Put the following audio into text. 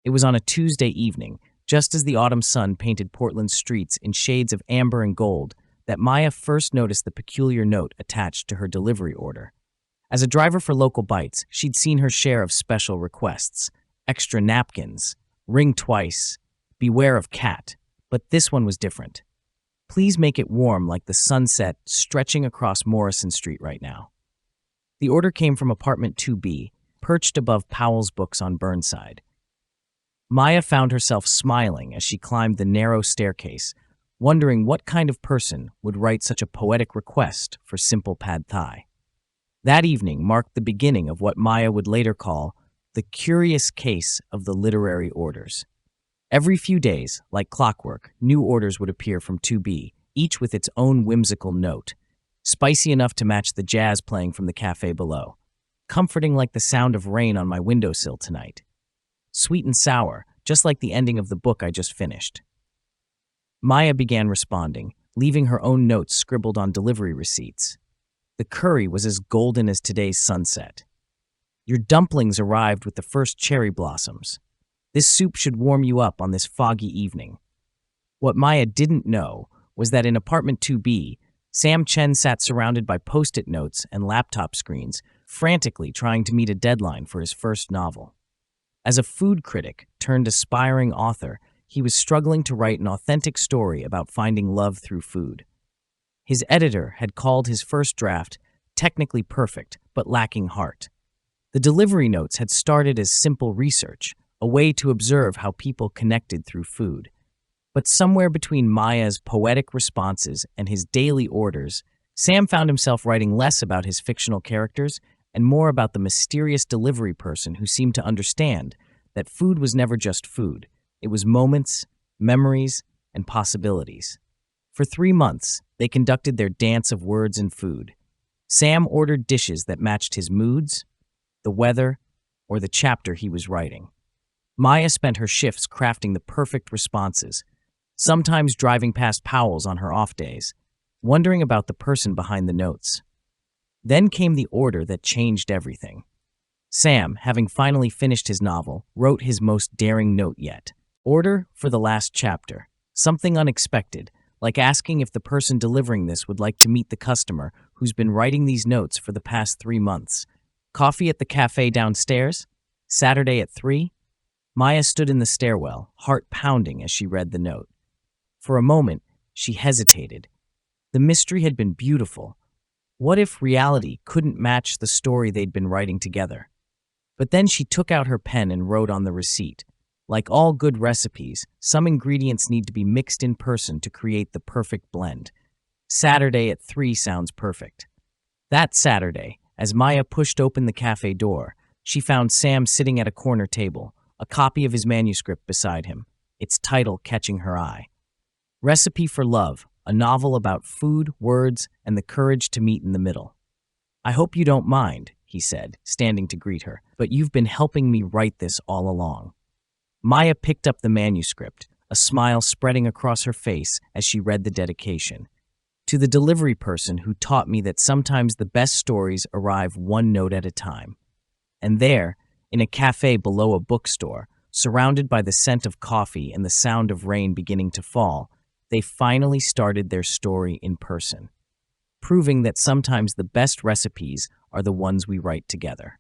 It was on a Tuesday evening, just as the autumn sun painted Portland's streets in shades of amber and gold, that Maya first noticed the peculiar note attached to her delivery order. As a driver for Local Bites, she'd seen her share of special requests: extra napkins, ring twice, beware of cat. But this one was different. Please make it warm like the sunset stretching across Morrison Street right now. The order came from apartment 2B, perched above Powell's Books on Burnside. Maya found herself smiling as she climbed the narrow staircase, wondering what kind of person would write such a poetic request for simple pad thai. That evening marked the beginning of what Maya would later call the curious case of the literary orders. Every few days, like clockwork, new orders would appear from 2B, each with its own whimsical note, spicy enough to match the jazz playing from the cafe below, comforting like the sound of rain on my windowsill tonight, sweet and sour, just like the ending of the book I just finished. Maya began responding, leaving her own notes scribbled on delivery receipts. The curry was as golden as today's sunset. Your dumplings arrived with the first cherry blossoms. This soup should warm you up on this foggy evening. What Maya didn't know was that in apartment 2B, Sam Chen sat surrounded by post-it notes and laptop screens, frantically trying to meet a deadline for his first novel. As a food critic turned aspiring author, he was struggling to write an authentic story about finding love through food. His editor had called his first draft technically perfect, but lacking heart. The delivery notes had started as simple research, a way to observe how people connected through food. But somewhere between Maya's poetic responses and his daily orders, Sam found himself writing less about his fictional characters and more about the mysterious delivery person who seemed to understand that food was never just food. It was moments, memories, and possibilities. For 3 months, they conducted their dance of words and food. Sam ordered dishes that matched his moods, the weather, or the chapter he was writing. Maya spent her shifts crafting the perfect responses, sometimes driving past Powell's on her off days, wondering about the person behind the notes. Then came the order that changed everything. Sam, having finally finished his novel, wrote his most daring note yet. Order for the last chapter. Something unexpected, like asking if the person delivering this would like to meet the customer who's been writing these notes for the past 3 months. Coffee at the cafe downstairs? Saturday at 3? Maya stood in the stairwell, heart pounding as she read the note. For a moment, she hesitated. The mystery had been beautiful. What if reality couldn't match the story they'd been writing together? But then she took out her pen and wrote on the receipt. Like all good recipes, some ingredients need to be mixed in person to create the perfect blend. Saturday at 3 sounds perfect. That Saturday, as Maya pushed open the cafe door, she found Sam sitting at a corner table, a copy of his manuscript beside him, its title catching her eye. Recipe for Love, a novel about food, words, and the courage to meet in the middle. I hope you don't mind, he said, standing to greet her, but you've been helping me write this all along. Maya picked up the manuscript, a smile spreading across her face as she read the dedication. To the delivery person who taught me that sometimes the best stories arrive one note at a time. And there, in a cafe below a bookstore, surrounded by the scent of coffee and the sound of rain beginning to fall, they finally started their story in person, proving that sometimes the best recipes are the ones we write together.